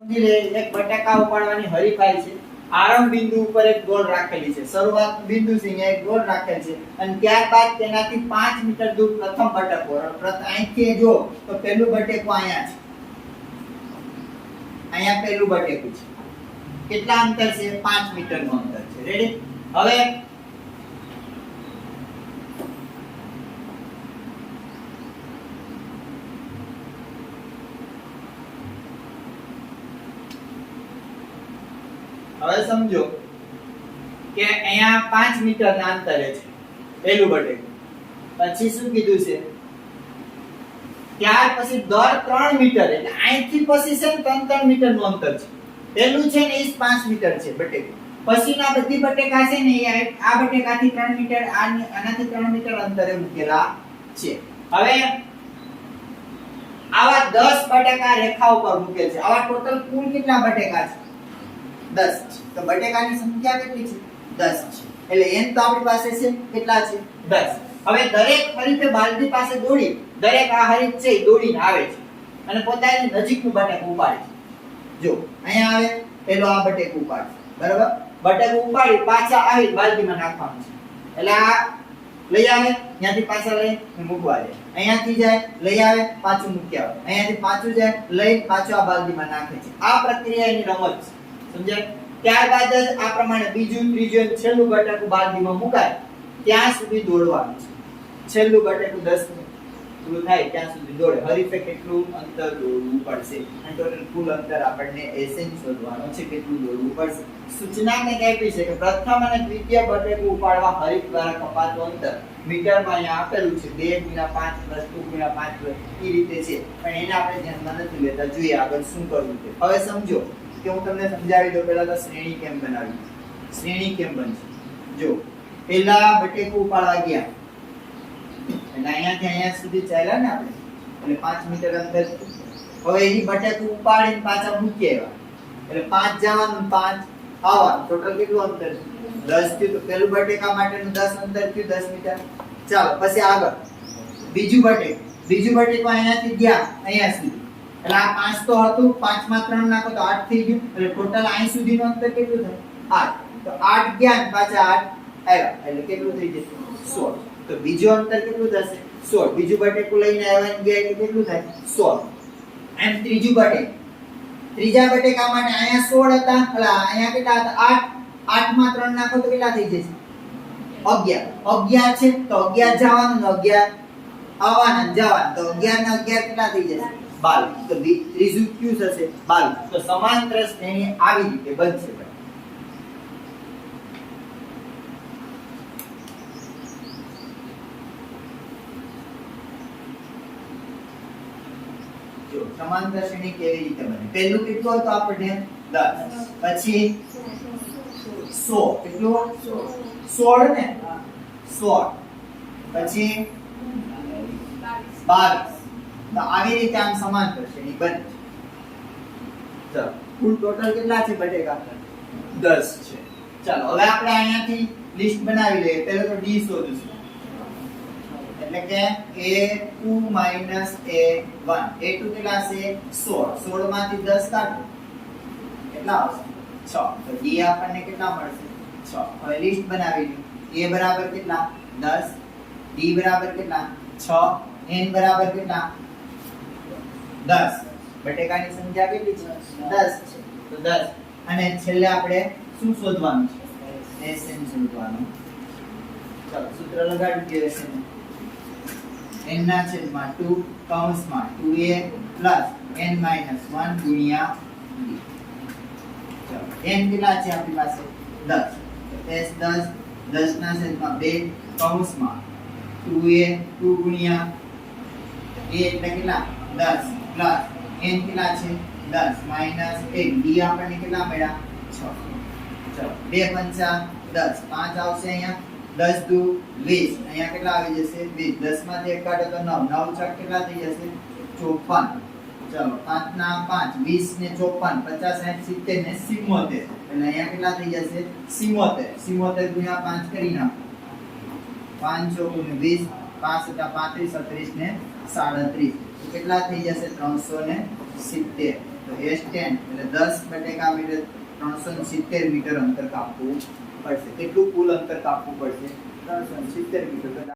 સમજી લે એક બટાકા ઉપાડવાની હરીફાઈ છે. આરંભ બિંદુ ઉપર એક ગોળ રાખેલી છે. શરૂઆત બિંદુ છે અહીંયા એક ગોળ રાખેલ છે અને ત્યારબાદ તેનાથી 5 મીટર દૂર પ્રથમ બટાકો. અહીંથી જો તો પહેલું બટેકું અહીંયા છે. અહીંયા પહેલું બટેકું છે. કેટલા અંતર છે? 5 મીટરનું અંતર છે. રેડી? હવે સમજો કે અહીંયા 5 મીટરના અંતરે છે પહેલું બટેકું. પછી શું કીધું છે? ત્યાર પછી દર 3 મીટર એટલે અહીંથી પછી છે ને 3 મીટરનું અંતર છે. પહેલું છે ને એ 5 મીટર છે બટેકું. પછીના બધી બટેકા છે ને એ આ બટેકાથી 3 મીટર આનાથી 3 મીટર અંતરે મૂકેલા છે. હવે આવા 10 બટેકા રેખા ઉપર મૂકેલ છે. આવા ટોટલ કુલ કેટલા બટેકા છે? 10 છે. તો બટેકાની સંખ્યા કેટલી છે? 10 છે. એટલે n તો આપણી પાસે છે કેટલા છે? 10. હવે દરેક હરીફે બાલદી પાસે દોડી દરેક આ હરીફ છે દોડીને આવે છે અને પોતાની નજીકનું બટેકું ઉપાડે છે. જો અહીંયા આવે પેલો આ બટેકું ઉપાડે બરાબર. બટેકું ઉપાડી પાછા આવી બાલદીમાં નાખવાનું છે. એટલે આ લઈ આવે ત્યાંથી પાછા લઈ મૂકવા દે. અહીંયાથી જાય લઈ આવે પાછું મૂકી આવે. અહીંયાથી પાછું જાય લઈ પાછું આ બાલદીમાં નાખે છે. આ પ્રક્રિયા એની રમત છે. સમજાય? ત્યારબાદ જ આ પ્રમાણે બીજું ત્રીજું છેલ્લું બટેકું બાલદીમાં મુકાય ત્યાં સુધી દોડવાનું છે. છેલ્લું બટેકું 10 પૂરું થાય ત્યાં સુધી દોડે. હરીફે કેટલું અંતર દોડવું પડશે અને ટોટલ કુલ અંતર આપણને એસએન શોધવાનું છે કેટલું દોડવું પડશે. સૂચના કંઈક આપી છે કે પ્રથમ અને દ્વિતીય બટેકું ઉપાડવા હરીફ દ્વારા કપાતું અંતર મીટરમાં અહીંયા આપેલું છે 2 × 5 + 2 × 5 એ રીતે છે પણ એને આપણે ધ્યાનમાં નથી લેતા. જોઈએ આગળ શું કરવું છે. હવે સમજો કે હું તમને સમજાવી દઉં. પહેલા તો શ્રેણી કેમ બનાવી. શ્રેણી કેમ બનશે? જો પહેલા બટેકું ઉપાડવા ગયા એટલે અહીંયાથી અહીંયા સુધી ચાલ્યા ને આપણે એટલે 5 મીટર અંતર. હવે એ બટેકું ઉપાડીને પાછા મૂકી આવ્યા એટલે 5 જવાનું 5 આવવાનું. ટોટલ કેટલું અંતર? 10 થયું. તો પહેલું બટેકા માટેનું 10 અંતર થયું 10 મીટર. ચાલો પછી આગળ બીજું બટેકું અહીંયાથી ગયા અહીંયા સુધી એટલે આ 5 તો હતું. 5 માં 3 નાખો તો 8 થઈ ગયું. એટલે ટોટલ અહીં સુધીનું અંતર કેટલું થાય? 8. તો 8 ગયા ને પાછા 8 આવ્યા એટલે કેટલું થઈ જશે? 16. તો બીજું અંતર કેટલું થશે? 16. બીજું બટેકું લઈને આવ્યા ને ગયા એટલે કેટલું થાય? 16. એમ ત્રીજું બટેકું. ત્રીજા બટેકા માટે અહીંયા 16 હતા એટલે અહીંયા કેટલા હતા? 8. 8 માં 3 નાખો તો કેટલા થઈ જશે? 11. 11 છે તો 11 જવાનું ને 11 આવવાના જવાનું તો 11 ને 11 કેટલા થઈ જશે? 22. તો ત્રીજું ક્યુ થશે? 22. તો સમાંતર શ્રેણી આવી રીતે બનશે. જો સમાંતર શ્રેણી કેવી રીતે બને? પહેલું કેટલું હતું આપણને? 10. પછી 100. કેટલું? 16 ને 16. પછી 22. તો આવી રીતે આમ સમાંતર શ્રેણી બને. ચલો કુલ ટોટલ કેટલા છે બટેકા? 10 છે. ચાલો હવે આપણે અહીંયાથી લિસ્ટ બનાવી લઈએ. પહેલા તો d શોધીશું એટલે કે a2 - a1. a2 કેટલા છે? 16. 16 માંથી 10 કાઢો કેટલા આવશે? 6. તો d આપણને કેટલા મળશે? 6. હવે લિસ્ટ બનાવી લો. a બરાબર કેટલા? 10. d બરાબર કેટલા? 6. n બરાબર કેટલા? 10. બટેકાની સંખ્યા કેટલી છે? 10 છે. તો 10 અને છેલ્લે આપણે શું શોધવાનું છે? SN શોધવાનું. ચાલો સૂત્ર લગાડી દઈએ. SN n ના છેદમાં 2 કૌંસમાં 2a n - 1 ગુણ્યા d. ચાલો n કેટલા છે આપણી પાસે? 10. s 10 10 ના છેદમાં 2 કૌંસમાં 2a 2 ગુણ્યા a એટલે કેટલા? 10 પ્લસ n કેટલા છે? 10 માઈનસ 1 d આપણને કેટલા મળ્યા? 6. ચલો 2 પંચા 10 5 આવશે અહીંયા. 10 દુ 20 અહીંયા કેટલા આવી જશે? 20. 10 માંથી 1 કાઢો તો 9 9 છક કેટલા થઈ જશે? 54. ચલો 5 ના 5 20 ને 54 50 60 70 ને 77 એટલે અહીંયા કેટલા થઈ જશે? 77. 77 ગુણ્યા 5 કરી નાખો. 5 ચોકુ ને 20 5 * 35 38 ને 37 કેટલા થઈ જશે 370 તો S10 એટલે 10 બટેકા મીટર 370 મીટર અંતર કાપવું પડશે કેટલું કુલ અંતર કાપવું પડશે 370 મીટર